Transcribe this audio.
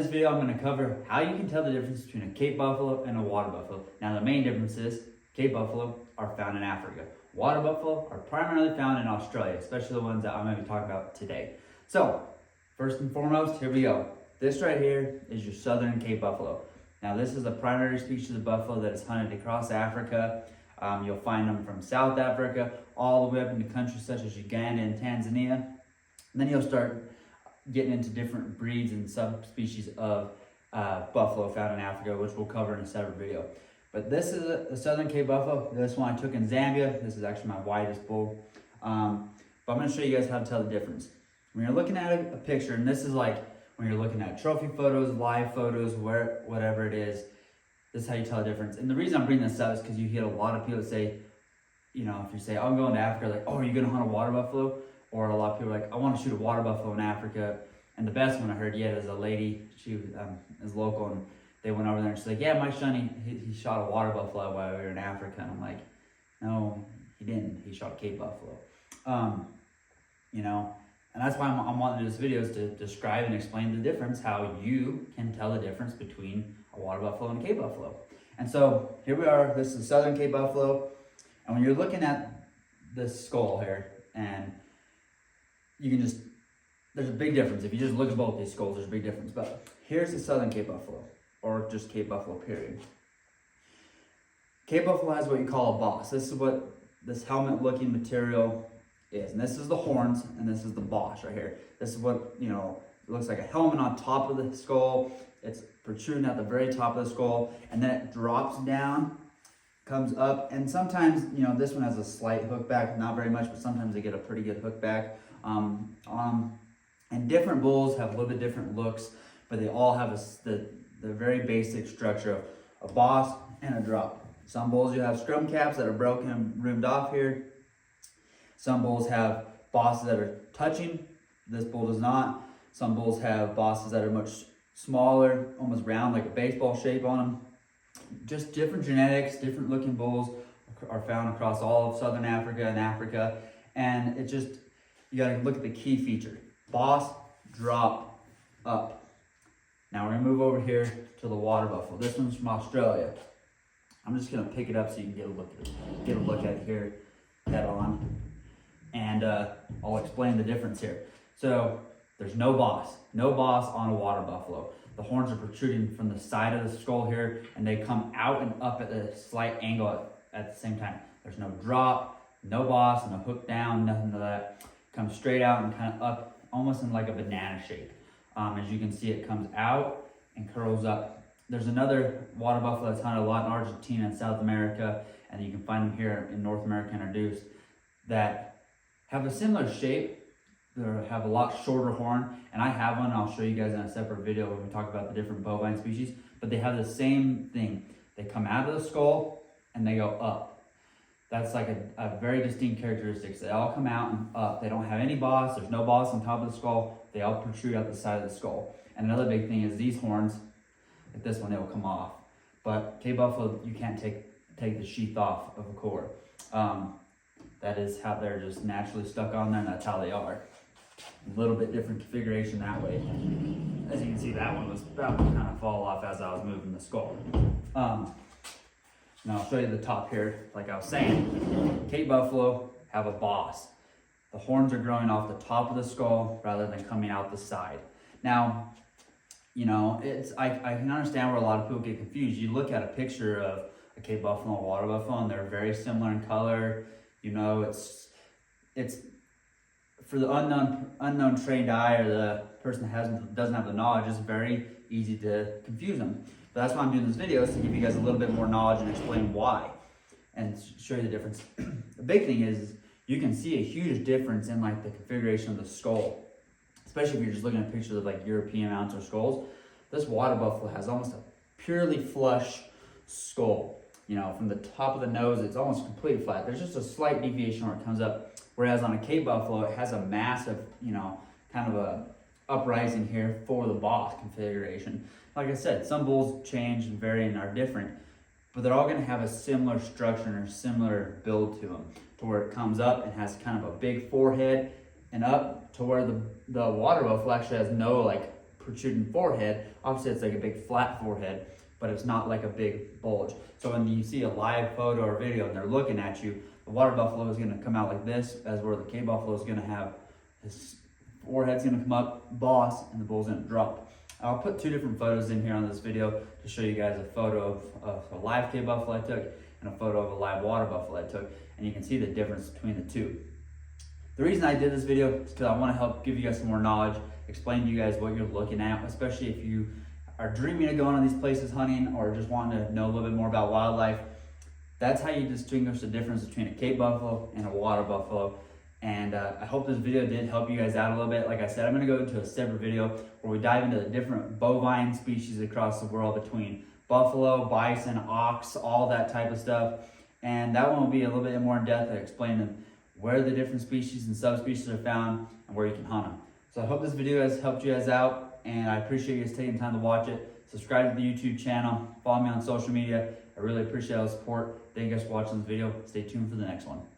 this video, I'm going to cover how you can tell the difference between a Cape buffalo and a water buffalo. Now, the main difference is Cape buffalo are found in Africa. Water buffalo are primarily found in Australia, especially the ones that I'm going to be talking about today. So, first and foremost, here we go. This right here is your southern Cape buffalo. Now, this is a primary species of buffalo that is hunted across Africa. You'll find them from South Africa all the way up into countries such as Uganda and Tanzania. And then you'll start getting into different breeds and subspecies of buffalo found in Africa, which we'll cover in a separate video. But this is a southern Cape buffalo. This one I took in Zambia. This is actually my widest bull. But I'm going to show you guys how to tell the difference. When you're looking at a picture, and this is like when you're looking at trophy photos, live photos, whatever it is, this is how you tell the difference. And the reason I'm bringing this up is because you hear a lot of people say, you know, if you say, I'm going to Africa, like, oh, are you going to hunt a water buffalo? Or a lot of people are like, I want to shoot a water buffalo in Africa. And the best one I heard yet is a lady, she is local, and they went over there and she's like, yeah, my son, he shot a water buffalo while we were in Africa. And I'm like, no, he didn't. He shot a Cape buffalo. You know, and that's why I'm wanting to do this video, is to describe and explain the difference, how you can tell the difference between a water buffalo and a Cape buffalo. And so here we are. This is southern Cape buffalo. And when you're looking at this skull here, and you can just, there's a big difference. If you just look at both these skulls, there's a big difference. But here's the southern Cape buffalo, or just Cape buffalo, period. Cape buffalo has what you call a boss. This is what this helmet-looking material is. And this is the horns, and this is the boss right here. This is what, you know, it looks like a helmet on top of the skull. It's protruding at the very top of the skull, and then it drops down, comes up, and sometimes, you know, this one has a slight hook back, not very much, but sometimes they get a pretty good hook back. And different bulls have a little bit different looks, but they all have the very basic structure of a boss and a drop. Some bulls, you have scrum caps that are broken and rimmed off here. Some bulls have bosses that are touching. This bull does not. Some bulls have bosses that are much smaller, almost round, like a baseball shape on them. Just different genetics, different looking bulls are found across all of southern Africa and Africa. And it just, you gotta look at the key feature. Boss, drop, up. Now we're gonna move over here to the water buffalo. This one's from Australia. I'm just gonna pick it up so you can get a look at it here head on. And I'll explain the difference here. So there's no boss on a water buffalo. The horns are protruding from the side of the skull here, and they come out and up at a slight angle at the same time. There's no drop, no boss, no hook down, nothing of that. Comes straight out and kind of up, almost in like a banana shape. As you can see, it comes out and curls up. There's another water buffalo that's hunted a lot in Argentina and South America, and you can find them here in North America introduced, that have a similar shape. They have a lot shorter horn, and I have one. I'll show you guys in a separate video when we talk about the different bovine species, but they have the same thing. They come out of the skull and they go up. That's like a very distinct characteristic. They all come out and up. They don't have any boss. There's no boss on top of the skull. They all protrude out the side of the skull. And another big thing is these horns, like this one, they will come off. But Cape buffalo, you can't take the sheath off of a core. That is how they're just naturally stuck on there, and that's how they are. A little bit different configuration that way. As you can see, that one was about to kind of fall off as I was moving the skull. Now I'll show you the top here. Like I was saying, Cape buffalo have a boss. The horns are growing off the top of the skull rather than coming out the side. Now, you know, I can understand where a lot of people get confused. You look at a picture of a Cape buffalo and a water buffalo, and they're very similar in color. You know, it's for the unknown trained eye, or the person that doesn't have the knowledge, it's very easy to confuse them. But that's why I'm doing this video, is to give you guys a little bit more knowledge and explain why, and show you the difference. The big thing is you can see a huge difference in like the configuration of the skull, especially if you're just looking at pictures of like European mounts or skulls. This water buffalo has almost a purely flush skull. You know, from the top of the nose, it's almost completely flat. There's just a slight deviation where it comes up. Whereas on a Cape buffalo, it has a massive, you know, kind of a uprising here for the boss configuration. Like I said, some bulls change and vary and are different, but they're all going to have a similar structure and a similar build to them, to where it comes up and has kind of a big forehead, and up to where the water buffalo actually has no like protruding forehead. Obviously it's like a big flat forehead, but it's not like a big bulge. So when you see a live photo or video and they're looking at you, the water buffalo is gonna come out like this, as where the Cape buffalo is gonna have his forehead's gonna come up, boss, and the bull's gonna drop. I'll put two different photos in here on this video to show you guys a photo of a live Cape buffalo I took and a photo of a live water buffalo I took, and you can see the difference between the two. The reason I did this video is because I want to help give you guys some more knowledge, explain to you guys what you're looking at, especially if you are dreaming of going to these places hunting or just wanting to know a little bit more about wildlife. That's how you distinguish the difference between a Cape buffalo and a water buffalo. And I hope this video did help you guys out a little bit. Like I said, I'm going to go into a separate video where we dive into the different bovine species across the world, between buffalo, bison, ox, all that type of stuff. And that one will be a little bit more in depth at explaining where the different species and subspecies are found and where you can hunt them. So I hope this video has helped you guys out, and I appreciate you guys taking time to watch it. Subscribe to the YouTube channel, follow me on social media. I really appreciate all the support. Thank you guys for watching this video. Stay tuned for the next one.